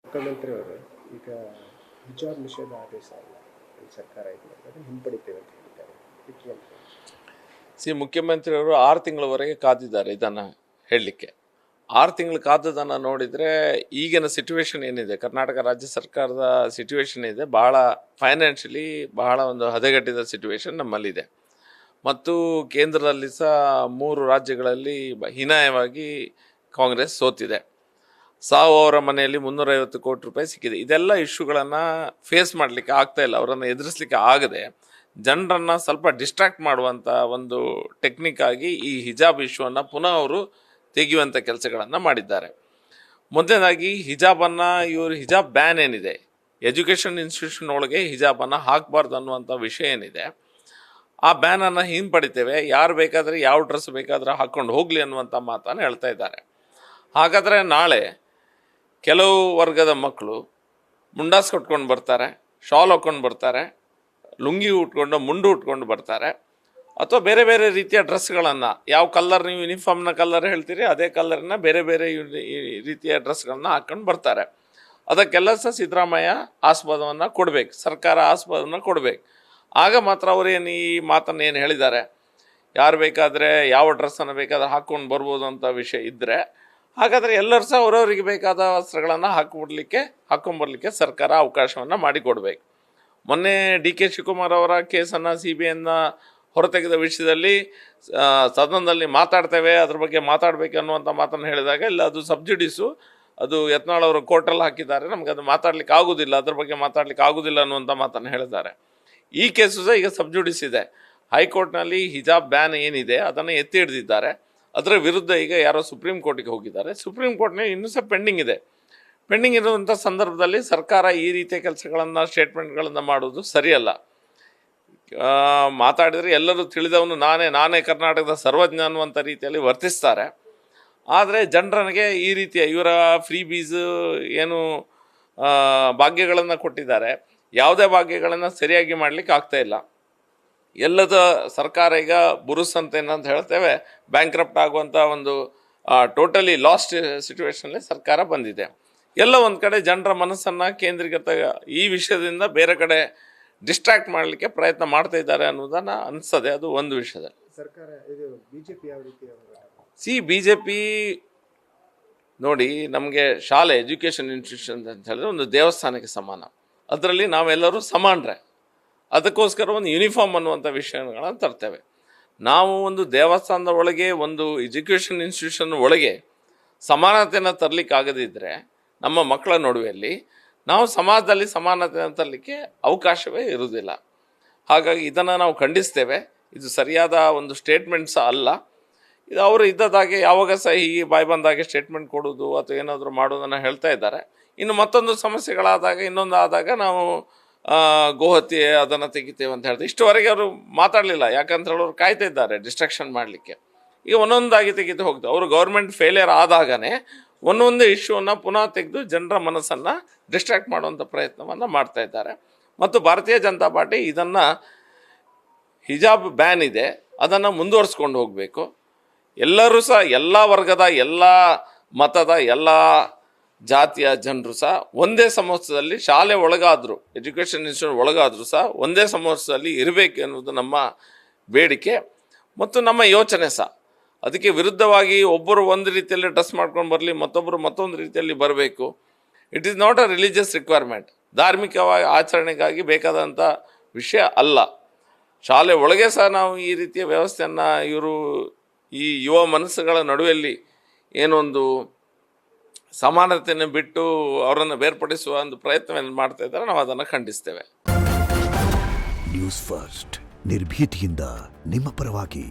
ಮುಖ್ಯಮಂತ್ರಿ ಅವರು ಈಗ ಹಿಜಾಬ್ ನಿಷೇಧ ಆದೇಶ ಅಲ್ಲ ಸರ್ಕಾರ ಇದೆ ಅದನ್ನು ಹಿಂಪಡಿತೇವೆ ಅಂತ ಹೇಳಿದ್ದಾರೆ. ಮುಖ್ಯಮಂತ್ರಿಯವರು 6 ತಿಂಗಳವರೆಗೆ ಕಾದಿದ್ದಾರೆ ಇದನ್ನು ಹೇಳಲಿಕ್ಕೆ. 6 ತಿಂಗಳು ಕಾದದನ್ನು ನೋಡಿದರೆ ಈಗಿನ ಸಿಚುವೇಶನ್ ಏನಿದೆ, ಕರ್ನಾಟಕ ರಾಜ್ಯ ಸರ್ಕಾರದ ಸಿಚುವೇಶನ್ ಇದೆ, ಬಹಳ ಫೈನಾನ್ಷಿಯಲಿ ಬಹಳ ಒಂದು ಹದಗೆಟ್ಟಿದ ಸಿಚುವೇಶನ್ ನಮ್ಮಲ್ಲಿದೆ. ಮತ್ತು ಕೇಂದ್ರದಲ್ಲಿ ಸಹ 3 ರಾಜ್ಯಗಳಲ್ಲಿ ಹೀನಾಯವಾಗಿ ಕಾಂಗ್ರೆಸ್ ಸೋತಿದೆ. ಸಾವು ಅವರ ಮನೆಯಲ್ಲಿ 350 ಕೋಟಿ ರೂಪಾಯಿ ಸಿಕ್ಕಿದೆ. ಇದೆಲ್ಲ ಇಶ್ಯೂಗಳನ್ನು ಫೇಸ್ ಮಾಡಲಿಕ್ಕೆ ಆಗ್ತಾ ಇಲ್ಲ, ಅವರನ್ನು ಎದುರಿಸಲಿಕ್ಕೆ ಆಗದೆ ಜನರನ್ನು ಸ್ವಲ್ಪ ಡಿಸ್ಟ್ರಾಕ್ಟ್ ಮಾಡುವಂಥ ಒಂದು ಟೆಕ್ನಿಕ್ ಆಗಿ ಈ ಹಿಜಾಬ್ ಇಶ್ಯೂವನ್ನು ಪುನಃ ಅವರು ತೆಗೆಯುವಂಥ ಕೆಲಸಗಳನ್ನು ಮಾಡಿದ್ದಾರೆ. ಮೊದಲನೇದಾಗಿ ಹಿಜಾಬ್ ಬ್ಯಾನ್ ಏನಿದೆ, ಎಜುಕೇಷನ್ ಇನ್ಸ್ಟಿಟ್ಯೂಷನ್ ಒಳಗೆ ಹಿಜಾಬನ್ನು ಹಾಕಬಾರ್ದು ಅನ್ನುವಂಥ ವಿಷಯ ಏನಿದೆ, ಆ ಬ್ಯಾನನ್ನು ಹಿಂಪಡಿತೇವೆ, ಯಾರು ಬೇಕಾದರೆ ಯಾವ ಡ್ರೆಸ್ ಬೇಕಾದರೆ ಹಾಕ್ಕೊಂಡು ಹೋಗಲಿ ಅನ್ನುವಂಥ ಮಾತನ್ನು ಹೇಳ್ತಾ ಇದ್ದಾರೆ. ಹಾಗಾದರೆ ನಾಳೆ ಕೆಲವು ವರ್ಗದ ಮಕ್ಕಳು ಮುಂಡಾಸ್ ಕಟ್ಕೊಂಡು ಬರ್ತಾರೆ, ಶಾಲ್ ಹಾಕ್ಕೊಂಡು ಬರ್ತಾರೆ, ಲುಂಗಿ ಉಟ್ಕೊಂಡು ಮುಂಡು ಉಟ್ಕೊಂಡು ಬರ್ತಾರೆ, ಅಥವಾ ಬೇರೆ ಬೇರೆ ರೀತಿಯ ಡ್ರೆಸ್ಗಳನ್ನು, ಯಾವ ಕಲರ್ ನೀವು ಯೂನಿಫಾರ್ಮ್ನ ಕಲರ್ ಹೇಳ್ತೀರಿ ಅದೇ ಕಲರ್ನ ಬೇರೆ ಬೇರೆ ರೀತಿಯ ಡ್ರೆಸ್ಗಳನ್ನ ಹಾಕ್ಕೊಂಡು ಬರ್ತಾರೆ. ಅದಕ್ಕೆಲ್ಲ ಸಹ ಸಿದ್ದರಾಮಯ್ಯ ಆಸ್ಪದವನ್ನು ಕೊಡಬೇಕು, ಸರ್ಕಾರ ಆಸ್ಪದವನ್ನು ಕೊಡಬೇಕು. ಆಗ ಮಾತ್ರ ಅವರೇನು ಈ ಮಾತನ್ನು ಏನು ಹೇಳಿದ್ದಾರೆ, ಯಾರು ಬೇಕಾದರೆ ಯಾವ ಡ್ರೆಸ್ಸನ್ನು ಬೇಕಾದರೆ ಹಾಕ್ಕೊಂಡು ಬರ್ಬೋದು ಅಂತ ವಿಷಯ ಇದ್ದರೆ, ಹಾಗಾದರೆ ಎಲ್ಲರೂ ಸಹ ಅವರವರಿಗೆ ಬೇಕಾದ ವಸ್ತ್ರಗಳನ್ನು ಹಾಕ್ಕೊಂಬರ್ಲಿಕ್ಕೆ ಸರ್ಕಾರ ಅವಕಾಶವನ್ನು ಮಾಡಿಕೊಡ್ಬೇಕು. ಮೊನ್ನೆ ಡಿ.ಕೆ. ಶಿವಕುಮಾರ್ ಅವರ ಕೇಸನ್ನು CBIನ ಹೊರತೆಗೆದ ವಿಷಯದಲ್ಲಿ ಸದನದಲ್ಲಿ ಮಾತಾಡ್ತೇವೆ, ಅದ್ರ ಬಗ್ಗೆ ಮಾತಾಡಬೇಕು ಅನ್ನುವಂಥ ಮಾತನ್ನು ಹೇಳಿದಾಗ ಇಲ್ಲ ಅದು ಸಬ್ಜುಡಿಸು, ಅದು ಯತ್ನಾಳ್ ಅವರು ಕೋರ್ಟಲ್ಲಿ ಹಾಕಿದ್ದಾರೆ, ನಮಗೆ ಅದು ಮಾತಾಡ್ಲಿಕ್ಕೆ ಆಗೋದಿಲ್ಲ, ಅದ್ರ ಬಗ್ಗೆ ಮಾತಾಡ್ಲಿಕ್ಕೆ ಆಗೋದಿಲ್ಲ ಅನ್ನುವಂಥ ಮಾತನ್ನು ಹೇಳಿದ್ದಾರೆ. ಈ ಕೇಸು ಸಹ ಈಗ ಸಬ್ಜುಡಿಸ್ ಇದೆ. ಹೈಕೋರ್ಟ್ನಲ್ಲಿ ಹಿಜಾಬ್ ಬ್ಯಾನ್ ಏನಿದೆ ಅದನ್ನು ಎತ್ತಿ ಹಿಡಿದಿದ್ದಾರೆ. ಅದರ ವಿರುದ್ಧ ಈಗ ಯಾರೋ ಸುಪ್ರೀಂ ಕೋರ್ಟಿಗೆ ಹೋಗಿದ್ದಾರೆ. ಸುಪ್ರೀಂ ಕೋರ್ಟ್ನಲ್ಲಿ ಇನ್ನೂ ಸಹ ಪೆಂಡಿಂಗ್ ಇದೆ. ಪೆಂಡಿಂಗ್ ಇರುವಂಥ ಸಂದರ್ಭದಲ್ಲಿ ಸರ್ಕಾರ ಈ ರೀತಿಯ ಕೆಲಸಗಳನ್ನು, ಸ್ಟೇಟ್ಮೆಂಟ್ಗಳನ್ನು ಮಾಡೋದು ಸರಿಯಲ್ಲ. ಮಾತಾಡಿದರೆ ಎಲ್ಲರೂ ತಿಳಿದವನು ನಾನೇ ಕರ್ನಾಟಕದ ಸರ್ವಜ್ಞ ಅನ್ನುವಂಥ ರೀತಿಯಲ್ಲಿ ವರ್ತಿಸ್ತಾರೆ. ಆದರೆ ಜನರನಿಗೆ ಈ ರೀತಿಯ ಇವರ ಫ್ರೀ ಬೀಸ್ ಏನು ಭಾಗ್ಯಗಳನ್ನು ಕೊಟ್ಟಿದ್ದಾರೆ, ಯಾವುದೇ ಭಾಗ್ಯಗಳನ್ನು ಸರಿಯಾಗಿ ಮಾಡಲಿಕ್ಕೆ ಆಗ್ತಾಯಿಲ್ಲ. ಎಲ್ಲದ ಸರ್ಕಾರ ಈಗ ಬುರುಸ್ ಅಂತ ಏನಂತ ಹೇಳ್ತೇವೆ, ಬ್ಯಾಂಕ್ರಪ್ಟ್ ಆಗುವಂಥ ಒಂದು ಟೋಟಲಿ ಲಾಸ್ಟ್ ಸಿಚುವೇಶನಲ್ಲಿ ಸರ್ಕಾರ ಬಂದಿದೆ. ಎಲ್ಲ ಒಂದು ಕಡೆ ಜನರ ಮನಸ್ಸನ್ನು ಕೇಂದ್ರೀಕೃತ ಈ ವಿಷಯದಿಂದ ಬೇರೆ ಕಡೆ ಡಿಸ್ಟ್ರಾಕ್ಟ್ ಮಾಡಲಿಕ್ಕೆ ಪ್ರಯತ್ನ ಮಾಡ್ತಾ ಇದ್ದಾರೆ ಅನ್ನೋದನ್ನು ಅನಿಸ್ತದೆ. ಅದು ಒಂದು ವಿಷಯದಲ್ಲಿ ಸರ್ಕಾರ ಇದು BJP ಯಾವ ರೀತಿ BJP ನೋಡಿ, ನಮಗೆ ಶಾಲೆ ಎಜುಕೇಷನ್ ಇನ್ಸ್ಟಿಟ್ಯೂಷನ್ ಅಂತ ಹೇಳಿದ್ರೆ ಒಂದು ದೇವಸ್ಥಾನಕ್ಕೆ ಸಮಾನ. ಅದರಲ್ಲಿ ನಾವೆಲ್ಲರೂ ಸಮಾನರೇ. ಅದಕ್ಕೋಸ್ಕರ ಒಂದು ಯೂನಿಫಾರ್ಮ್ ಅನ್ನುವಂಥ ವಿಷಯಗಳನ್ನು ತರ್ತೇವೆ. ನಾವು ಒಂದು ದೇವಸ್ಥಾನದ ಒಳಗೆ, ಒಂದು ಎಜುಕೇಷನ್ ಇನ್ಸ್ಟಿಟ್ಯೂಷನ್ ಒಳಗೆ ಸಮಾನತೆಯನ್ನು ತರಲಿಕ್ಕಾಗದಿದ್ದರೆ ನಮ್ಮ ಮಕ್ಕಳ ನಡುವೆಯಲ್ಲಿ ನಾವು ಸಮಾಜದಲ್ಲಿ ಸಮಾನತೆಯನ್ನು ತರಲಿಕ್ಕೆ ಅವಕಾಶವೇ ಇರುವುದಿಲ್ಲ. ಹಾಗಾಗಿ ಇದನ್ನು ನಾವು ಖಂಡಿಸ್ತೇವೆ. ಇದು ಸರಿಯಾದ ಒಂದು ಸ್ಟೇಟ್ಮೆಂಟ್ಸ್ ಅಲ್ಲ. ಇದು ಅವರು ಇದ್ದದಾಗೆ ಯಾವಾಗ ಸಹ ಹೀಗೆ ಬಾಯಿ ಬಂದಾಗೆ ಸ್ಟೇಟ್ಮೆಂಟ್ ಕೊಡೋದು ಅಥವಾ ಏನಾದರೂ ಮಾಡೋದನ್ನು ಹೇಳ್ತಾ ಇದ್ದಾರೆ. ಇನ್ನು ಮತ್ತೊಂದು ಸಮಸ್ಯೆಗಳಾದಾಗ, ಇನ್ನೊಂದು ಆದಾಗ ನಾವು ಗೋಹತ್ಯೆ ಅದನ್ನು ತೆಗಿತೇವೆ ಅಂತ ಹೇಳಿದೆ. ಇಷ್ಟುವರೆಗೆ ಅವರು ಮಾತಾಡಲಿಲ್ಲ, ಯಾಕಂತ ಹೇಳೋರು ಕಾಯ್ತಾ ಇದ್ದಾರೆ ಡಿಸ್ಟ್ರಾಕ್ಷನ್ ಮಾಡಲಿಕ್ಕೆ. ಈಗ ಒಂದೊಂದಾಗಿ ತೆಗೆದು ಹೋಗ್ತದೆ. ಅವರು ಗೌರ್ಮೆಂಟ್ ಫೇಲಿಯರ್ ಆದಾಗನೇ ಒಂದೊಂದು ಇಶ್ಯೂವನ್ನು ಪುನಃ ತೆಗೆದು ಜನರ ಮನಸ್ಸನ್ನು ಡಿಸ್ಟ್ರಾಕ್ಟ್ ಮಾಡುವಂಥ ಪ್ರಯತ್ನವನ್ನು ಮಾಡ್ತಾ ಇದ್ದಾರೆ. ಮತ್ತು ಭಾರತೀಯ ಜನತಾ ಪಾರ್ಟಿ ಇದನ್ನು ಹಿಜಾಬ್ ಬ್ಯಾನ್ ಇದೆ ಅದನ್ನು ಮುಂದುವರಿಸ್ಕೊಂಡು ಹೋಗಬೇಕು. ಎಲ್ಲರೂ ಸಹ, ಎಲ್ಲ ವರ್ಗದ, ಎಲ್ಲ ಮತದ, ಎಲ್ಲ ಜಾತಿಯ ಜನರು ಸಹ ಒಂದೇ ಸಮವಸ್ತ್ರದಲ್ಲಿ ಶಾಲೆ ಒಳಗಾದರೂ, ಎಜುಕೇಷನ್ ಇನ್ಸ್ಟಿಟ್ಯೂಟ್ ಒಳಗಾದರೂ ಸಹ ಒಂದೇ ಸಮವಸ್ತ್ರದಲ್ಲಿ ಇರಬೇಕು ಎನ್ನುವುದು ನಮ್ಮ ಬೇಡಿಕೆ ಮತ್ತು ನಮ್ಮ ಯೋಚನೆ ಸಹ. ಅದಕ್ಕೆ ವಿರುದ್ಧವಾಗಿ ಒಬ್ಬರು ಒಂದು ರೀತಿಯಲ್ಲಿ ಡ್ರೆಸ್ ಮಾಡ್ಕೊಂಡು ಬರಲಿ, ಮತ್ತೊಬ್ಬರು ಮತ್ತೊಂದು ರೀತಿಯಲ್ಲಿ ಬರಬೇಕು. It is not a religious requirement. ಧಾರ್ಮಿಕವಾಗಿ ಆಚರಣೆಗಾಗಿ ಬೇಕಾದಂಥ ವಿಷಯ ಅಲ್ಲ. ಶಾಲೆ ಒಳಗೆ ಸಹ ನಾವು ಈ ರೀತಿಯ ವ್ಯವಸ್ಥೆಯನ್ನು ಇವರು ಈ ಯುವ ಮನಸ್ಸುಗಳ ನಡುವೆಯಲ್ಲಿ ಏನೊಂದು ಸಮಾನತೆಯನ್ನು ಬಿಟ್ಟು ಅವರನ್ನು ಬೇರ್ಪಡಿಸುವ ಒಂದು ಪ್ರಯತ್ನವನ್ನು ಮಾಡ್ತಾ ಇದ್ದಾರೆ. ನಾವು ಅದನ್ನು ಖಂಡಿಸ್ತೇವೆ. ನ್ಯೂಸ್ ಫಸ್ಟ್, ನಿರ್ಭೀತಿಯಿಂದ ನಿಮ್ಮ ಪರವಾಗಿ.